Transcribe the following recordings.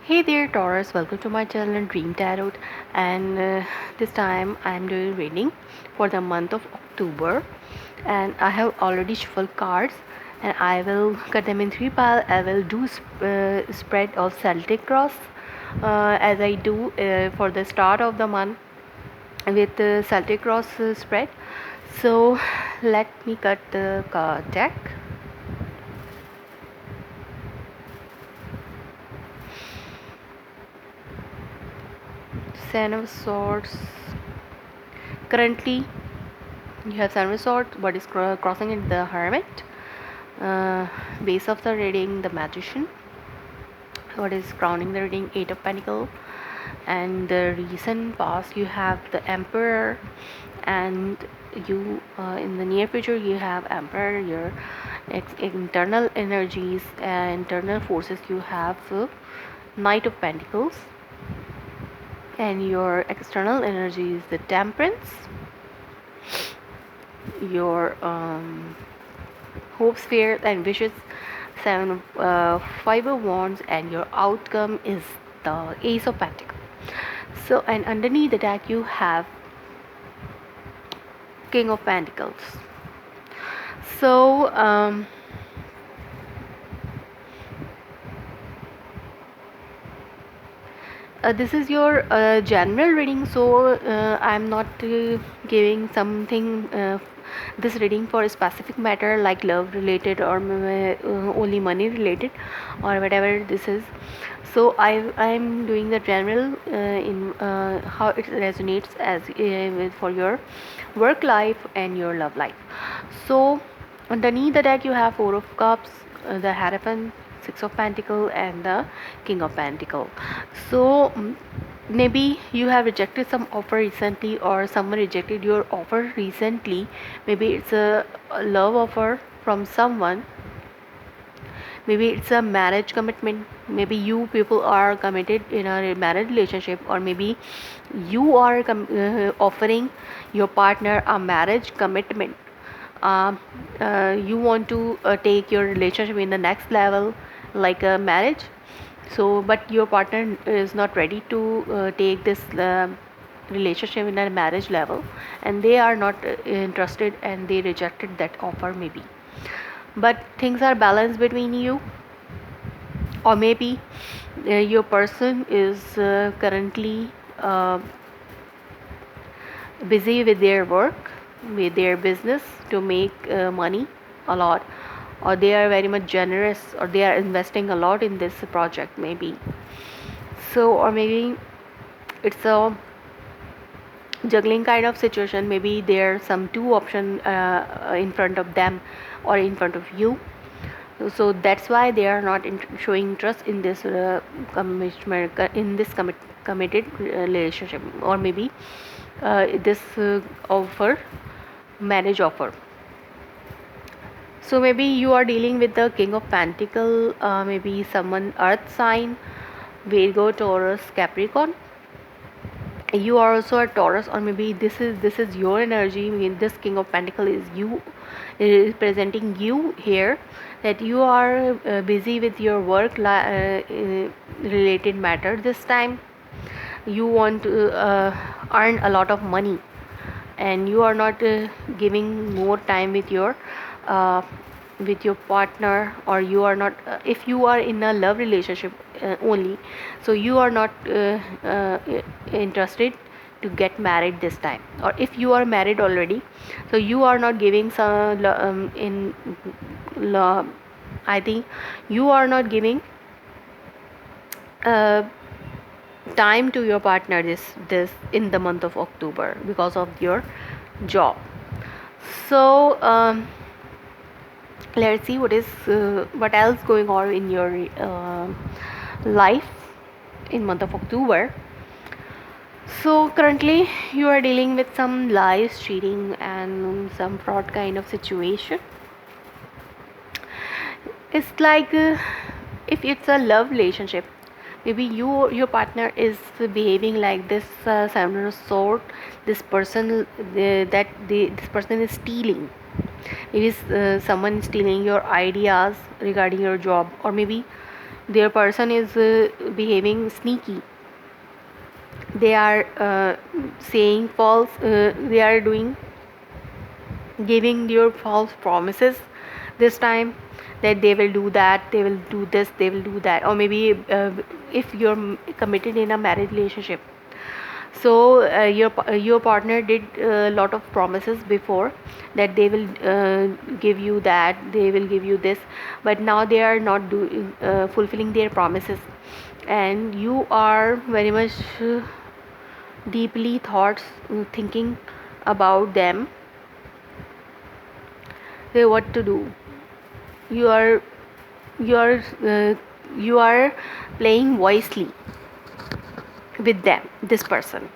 Hey there, Taurus. Welcome to my channel Dream Tarot, and this time I'm doing reading for the month of October. And I have already shuffled cards, and I will cut them in three piles. I will do spread of Celtic cross as I do for the start of the month with the Celtic cross spread. So let me cut the card deck. Seven of Swords. Currently you have Seven of Swords, what is crossing in the Hermit. Base of the reading, the Magician. What is crowning the reading, Eight of Pentacles. And the recent past you have the Emperor, and you in the near future you have Emperor. Your internal energies and internal forces, you have Knight of Pentacles, and your external energy is the Temperance. Your hopes, fears, and wishes, five of wands, and your outcome is the Ace of Pentacles. So, and underneath the deck you have King of Pentacles. So this is your general reading, so I'm not giving something this reading for a specific matter like love related or only money related or whatever this is. So I'm doing the general in how it resonates as for your work life and your love life. So underneath the deck you have Four of Cups, the Hierophant, Six of Pentacles, and the King of Pentacles. So maybe you have rejected some offer recently, or someone rejected your offer recently. Maybe it's a love offer from someone. Maybe it's a marriage commitment. Maybe you people are committed in a marriage relationship, or maybe you are offering your partner a marriage commitment. You want to take your relationship in the next level like a marriage. So but your partner is not ready to take this relationship in a marriage level, and they are not interested, and they rejected that offer maybe. But things are balanced between you, or maybe your person is currently busy with their work, with their business to make money a lot, or they are very much generous, or they are investing a lot in this project maybe. So or maybe it's a juggling kind of situation. Maybe there are some two options in front of them or in front of you, so that's why they are not showing interest in this commitment, in this committed relationship, or maybe this offer, marriage offer. So maybe you are dealing with the King of Pentacle, maybe someone earth sign, Virgo, Taurus, Capricorn. You are also a Taurus, or maybe this is your energy. I mean, this King of Pentacle is you, is presenting you here, that you are busy with your work related matter this time. You want to earn a lot of money, and you are not giving more time uh, with your partner, or you are not if you are in a love relationship only, so you are not interested to get married this time. Or if you are married already, so you are not giving some in I think you are not giving uh, time to your partner this in the month of October because of your job. So let's see what else going on in your life in month of October. So currently you are dealing with some lies, cheating, and some fraud kind of situation. It's like if it's a love relationship, maybe your partner is behaving like this Seven of Sword. This person this person is stealing. Maybe someone is stealing your ideas regarding your job, or maybe their person is behaving sneaky. They are saying false, they are doing giving your false promises this time, that they will do that, they will do this, they will do that. Or maybe if you're committed in a marriage relationship, so your partner did a lot of promises before, that they will give you that, they will give you this, but now they are not doing fulfilling their promises, and you are very much deeply thoughts thinking about them. Say what to do. You are you are uh, you are playing wisely with them, this person.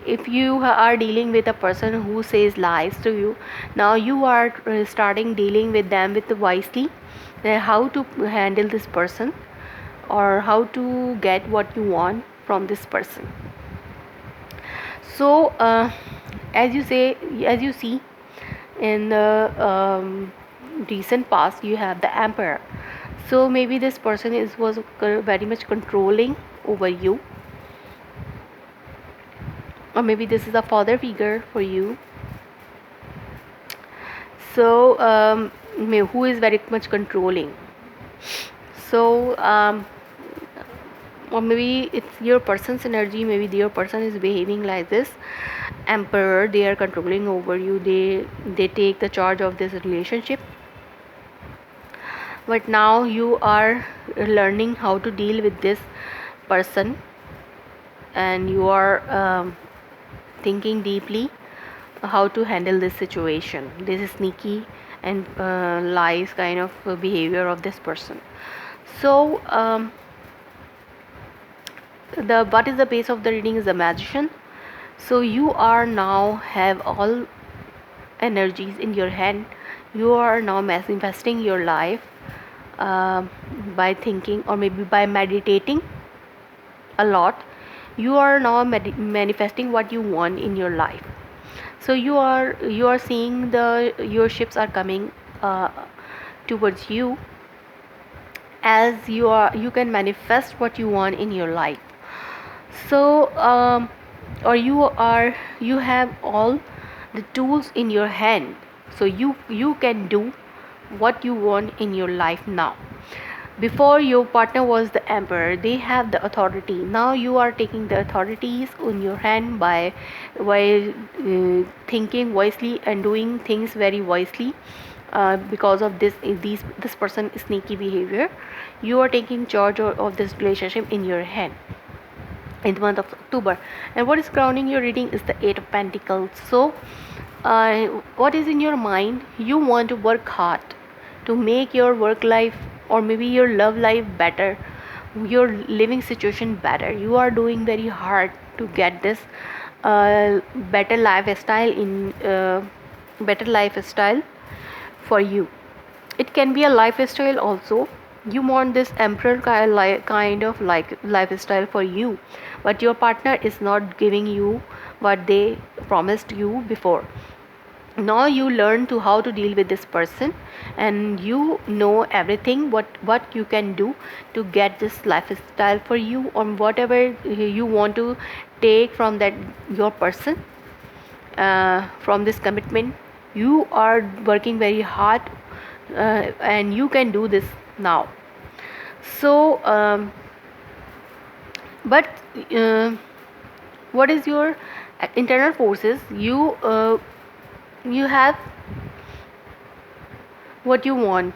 If you are dealing with a person who says lies to you, now you are starting dealing with them with wisely, how to handle this person, or how to get what you want from this person. So as you say, as you see in the recent past, you have the emperor. So maybe this person was very much controlling over you, or maybe this is a father figure for you. So who is very much controlling. So or maybe it's your person's energy, maybe your person is behaving like this emperor, they are controlling over you, they take the charge of this relationship. But now you are learning how to deal with this person, and you are thinking deeply how to handle this situation, this sneaky and lies kind of behavior of this person. So the what is the base of the reading is the magician. So you are now have all energies in your hand. You are now manifesting your life uh, by thinking, or maybe by meditating a lot. You are now manifesting what you want in your life. So you are seeing your ships are coming towards you, as you can manifest what you want in your life. So or you have all the tools in your hand, so you can do what you want in your life now. Before, your partner was the emperor, they have the authority. Now you are taking the authorities in your hand by while thinking wisely and doing things very wisely. Because of this person sneaky behavior, you are taking charge of this relationship in your hand in the month of October. And what is crowning your reading is the Eight of Pentacles. So uh, what is in your mind? You want to work hard to make your work life, or maybe your love life better, your living situation better. You are doing very hard to get this better lifestyle in better lifestyle for you. It can be a lifestyle also. You want this emperor kind of like lifestyle for you, but your partner is not giving you what they promised you before. Now you learn to how to deal with this person, and you know everything what you can do to get this lifestyle for you, or whatever you want to take from that your person, from this commitment. You are working very hard, and you can do this now. So but uh, what is your internal forces? You have what you want.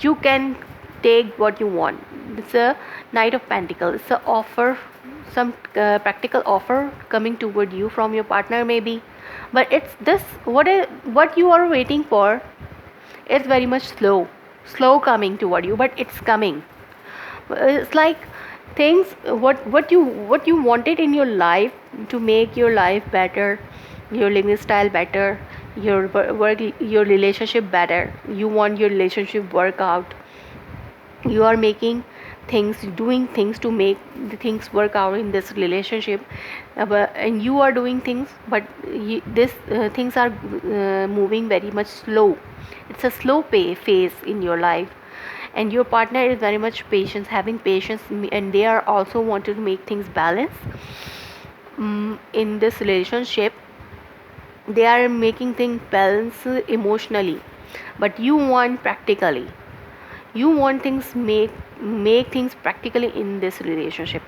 You can take what you want. It's a Knight of Pentacles. It's a offer, some practical offer coming toward you from your partner maybe. But it's this, what you are waiting for. It's very much slow coming toward you, but it's coming. It's like things, what you wanted in your life, to make your life better, your living style better, your work, your relationship better. You want your relationship work out. You are making things, doing things to make the things work out in this relationship. And you are doing things, but this things are moving very much slow. It's a slow phase in your life, and your partner is very much patient, having patience, and they are also wanted to make things balance. In this relationship, they are making things balance emotionally, but you want practically. You want things make things practically in this relationship.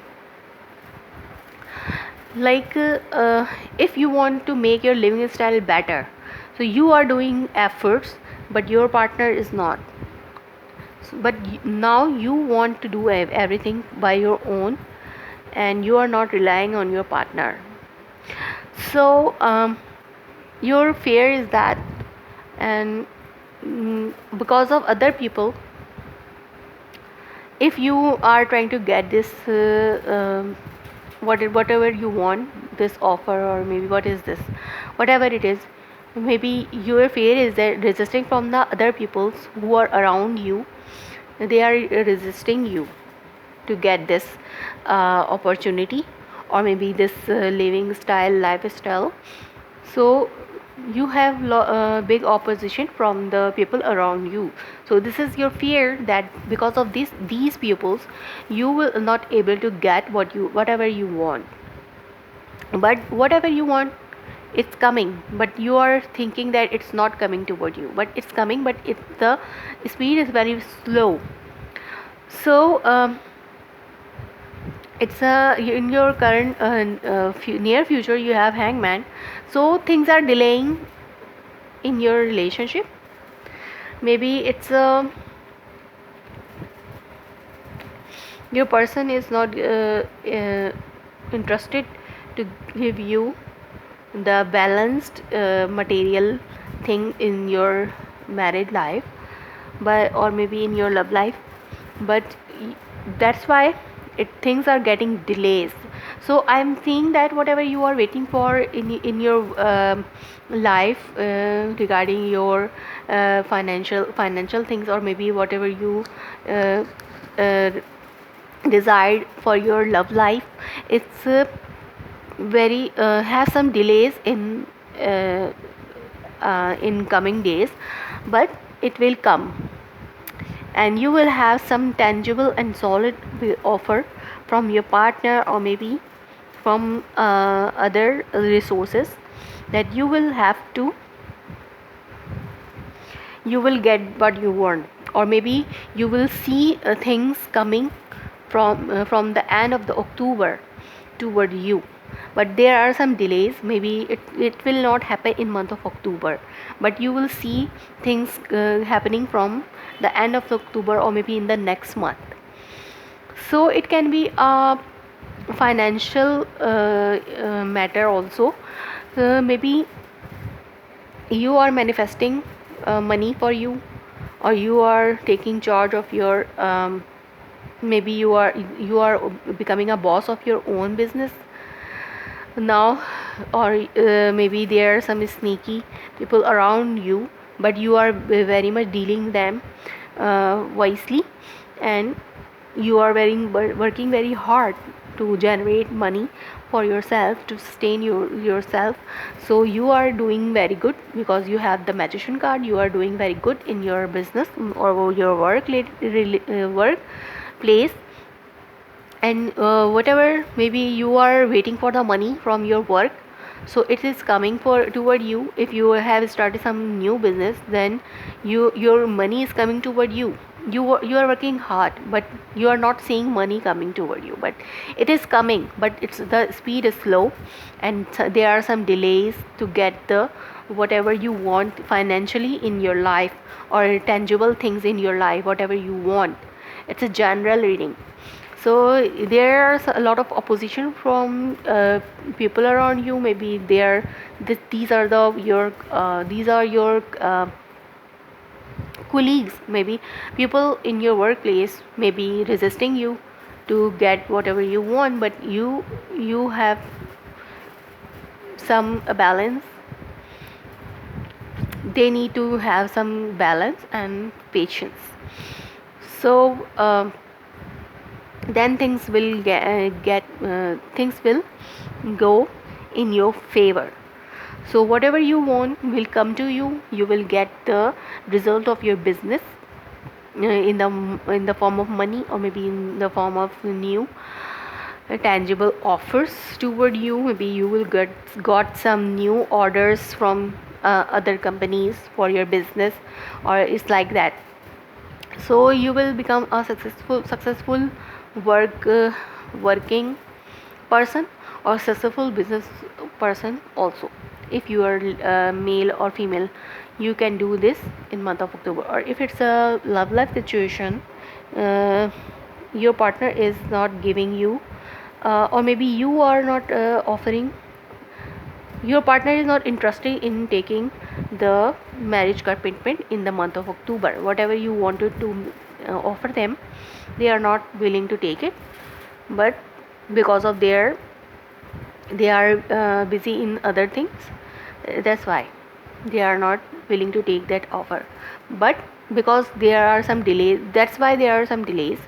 Like if you want to make your living style better, so you are doing efforts, but your partner is not. But now you want to do everything by your own, and you are not relying on your partner. So your fear is that, and because of other people, if you are trying to get this whatever you want, this offer, or maybe what is this, whatever it is, maybe your fear is that resisting from the other peoples who are around you. They are resisting you to get this opportunity, or maybe this living style, lifestyle. So you have big opposition from the people around you. So this is your fear, that because of these pupils, you will not able to get whatever you want. But whatever you want, it's coming, but you are thinking that it's not coming toward you, but it's coming, but the speed is very slow. So it's in your current near future you have hangman, so things are delaying in your relationship. Maybe it's your person is not interested to give you the balanced material thing in your married life, but or maybe in your love life. But that's why things are getting delays. So I'm seeing that whatever you are waiting for in your life, regarding your financial things, or maybe whatever you uh, uh, desired for your love life, it's very have some delays uh, in coming days, but it will come, and you will have some tangible and solid offer from your partner, or maybe from other resources, that you will get what you want, or maybe you will see things coming from the end of the October toward you. But there are some delays, maybe it will not happen in month of October, but you will see things happening from the end of the October, or maybe in the next month. So it can be a financial matter also. Maybe you are manifesting money for you, or you are taking charge of your maybe you are becoming a boss of your own business now, or maybe there are some sneaky people around you, but you are very much dealing them wisely, and you are working very hard to generate money for yourself, to sustain yourself. So you are doing very good, because you have the magician card. You are doing very good in your business, or your work place. And whatever, maybe you are waiting for the money from your work, so it is coming toward you. If you have started some new business, then your money is coming toward you. You are working hard, but you are not seeing money coming toward you, but it is coming, but it's the speed is slow, and there are some delays to get the whatever you want financially in your life, or tangible things in your life, whatever you want. It's a general reading. So there's a lot of opposition from people around you. Maybe these are your colleagues, maybe people in your workplace may be resisting you to get whatever you want, but you have some balance. They need to have some balance and patience. So then things will things will go in your favor. So whatever you want will come to you. You will get the result of your business. in the form of money, or maybe in the form of new tangible offers toward you. Maybe you will got some new orders from other companies for your business, or it's like that. So you will become a successful work working person, or successful business person also. If you are male or female, you can do this in month of October. Or if it's a love life situation, uh, your partner is not giving you, or maybe you are not offering, your partner is not interested in taking the marriage commitment in the month of October. Whatever you wanted to offer them, they are not willing to take it. But because of they are busy in other things, that's why they are not willing to take that offer. But because there are some delays, that's why there are some delays,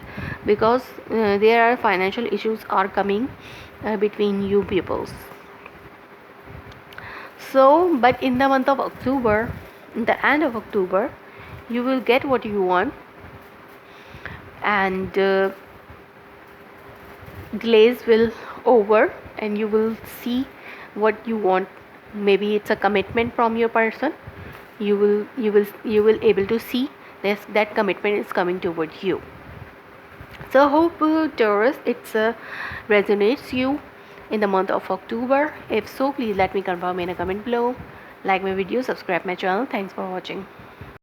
because there are financial issues are coming between you peoples. So, but in the month of October, in the end of October, you will get what you want, and delays will over, and you will see what you want. Maybe it's a commitment from your person. You will able to see this, that commitment is coming towards you. So hope Taurus, it's resonates you in the month of October. If so, please let me confirm in a comment below. Like my video, subscribe my channel. Thanks for watching.